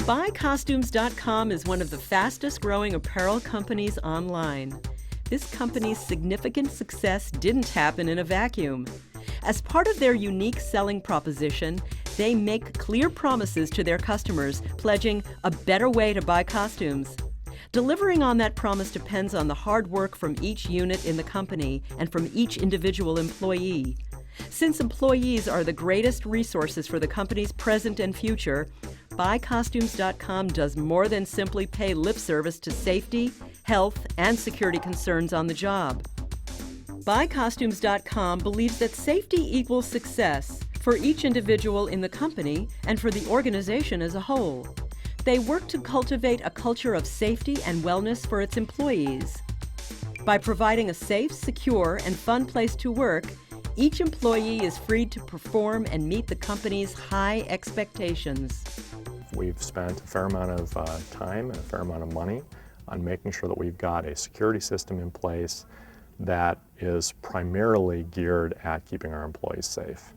BuyCostumes.com is one of the fastest growing apparel companies online. This company's significant success didn't happen in a vacuum. As part of their unique selling proposition, they make clear promises to their customers, pledging a better way to buy costumes. Delivering on that promise depends on the hard work from each unit in the company and from each individual employee. Since employees are the greatest resources for the company's present and future, BuyCostumes.com does more than simply pay lip service to safety, health, and security concerns on the job. BuyCostumes.com believes that safety equals success for each individual in the company and for the organization as a whole. They work to cultivate a culture of safety and wellness for its employees. By providing a safe, secure, and fun place to work, each employee is free to perform and meet the company's high expectations. We've spent a fair amount of time and a fair amount of money on making sure that we've got a security system in place that is primarily geared at keeping our employees safe.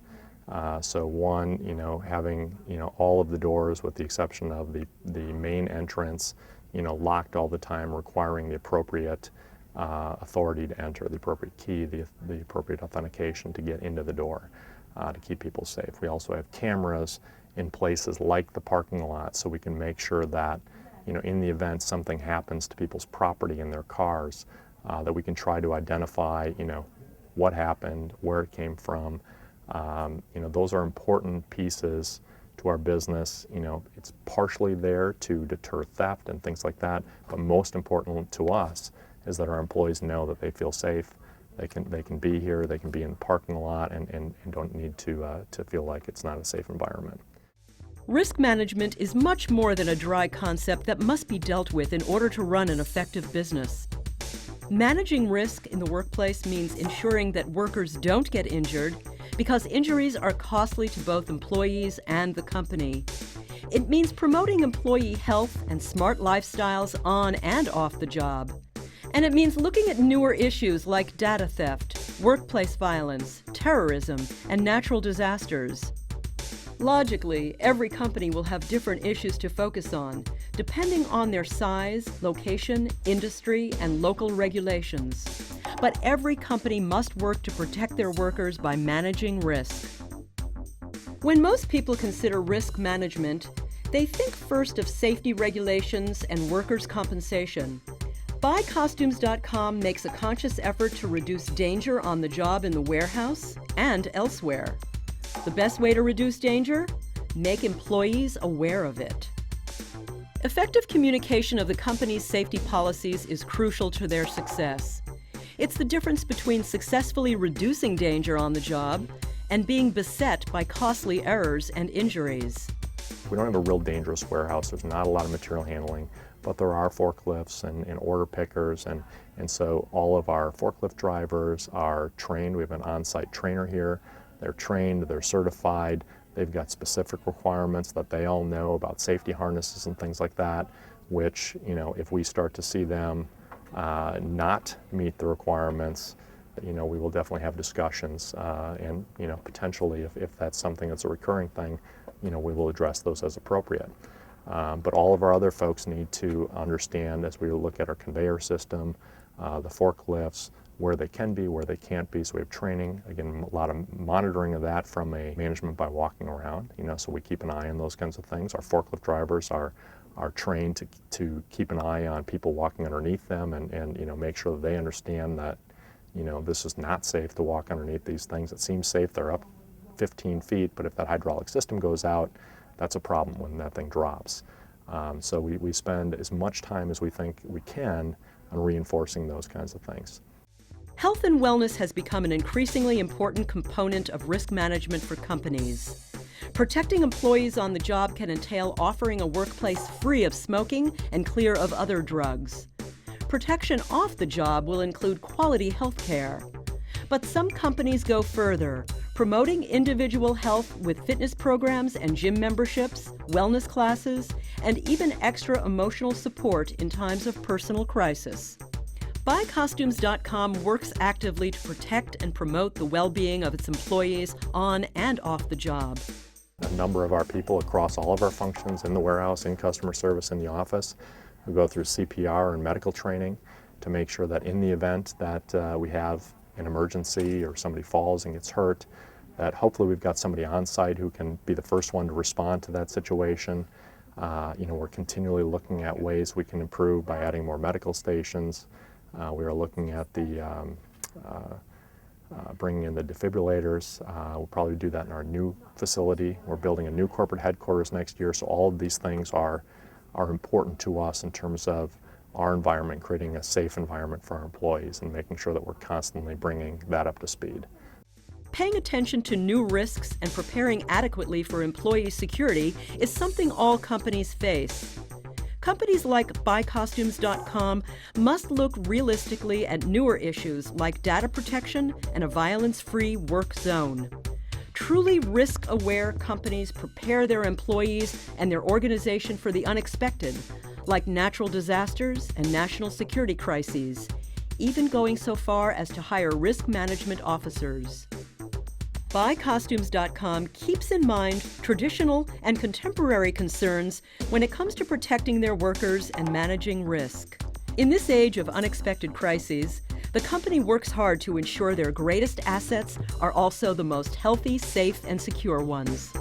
So one, having all of the doors with the exception of the main entrance, locked all the time, requiring the appropriate authority to enter, the appropriate key, the appropriate authentication to get into the door to keep people safe. We also have cameras in places like the parking lot so we can make sure that in the event something happens to people's property in their cars, that we can try to identify what happened, where it came from. Those are important pieces to our business. It's partially there to deter theft and things like that, but most important to us is that our employees know that they feel safe. They can be here, they can be in the parking lot, and don't need to feel like it's not a safe environment. Risk management is much more than a dry concept that must be dealt with in order to run an effective business. Managing risk in the workplace means ensuring that workers don't get injured, because injuries are costly to both employees and the company. It means promoting employee health and smart lifestyles on and off the job. And it means looking at newer issues like data theft, workplace violence, terrorism, and natural disasters. Logically, every company will have different issues to focus on, depending on their size, location, industry, and local regulations. But every company must work to protect their workers by managing risk. When most people consider risk management, they think first of safety regulations and workers' compensation. BuyCostumes.com makes a conscious effort to reduce danger on the job in the warehouse and elsewhere. The best way to reduce danger? Make employees aware of it. Effective communication of the company's safety policies is crucial to their success. It's the difference between successfully reducing danger on the job and being beset by costly errors and injuries. We don't have a real dangerous warehouse. There's not a lot of material handling, but there are forklifts and order pickers, and so all of our forklift drivers are trained. We have an on-site trainer here. They're trained, they're certified, they've got specific requirements that they all know about safety harnesses and things like that, which, if we start to see them not meet the requirements, we will definitely have discussions, and potentially if that's something that's a recurring thing, we will address those as appropriate. But all of our other folks need to understand, as we look at our conveyor system, the forklifts, where they can be, where they can't be. So we have training, again, a lot of monitoring of that from a management by walking around, so we keep an eye on those kinds of things. Our forklift drivers are trained to keep an eye on people walking underneath them and make sure that they understand that, this is not safe to walk underneath these things. It seems safe, they're up 15 feet, but if that hydraulic system goes out, that's a problem when that thing drops. So we spend as much time as we think we can on reinforcing those kinds of things. Health and wellness has become an increasingly important component of risk management for companies. Protecting employees on the job can entail offering a workplace free of smoking and clear of other drugs. Protection off the job will include quality health care. But some companies go further, promoting individual health with fitness programs and gym memberships, wellness classes, and even extra emotional support in times of personal crisis. BuyCostumes.com works actively to protect and promote the well-being of its employees on and off the job. a number of our people across all of our functions in the warehouse, in customer service, in the office, who go through CPR and medical training to make sure that in the event that we have an emergency or somebody falls and gets hurt, that hopefully we've got somebody on site who can be the first one to respond to that situation. We're continually looking at ways we can improve by adding more medical stations. We are looking at the bringing in the defibrillators. We'll probably do that in our new facility. We're building a new corporate headquarters next year, so all of these things are important to us in terms of our environment, creating a safe environment for our employees and making sure that we're constantly bringing that up to speed. Paying attention to new risks and preparing adequately for employee security is something all companies face. Companies like BuyCostumes.com must look realistically at newer issues like data protection and a violence-free work zone. Truly risk-aware companies prepare their employees and their organization for the unexpected, like natural disasters and national security crises, even going so far as to hire risk management officers. BuyCostumes.com keeps in mind traditional and contemporary concerns when it comes to protecting their workers and managing risk. In this age of unexpected crises, the company works hard to ensure their greatest assets are also the most healthy, safe, and secure ones.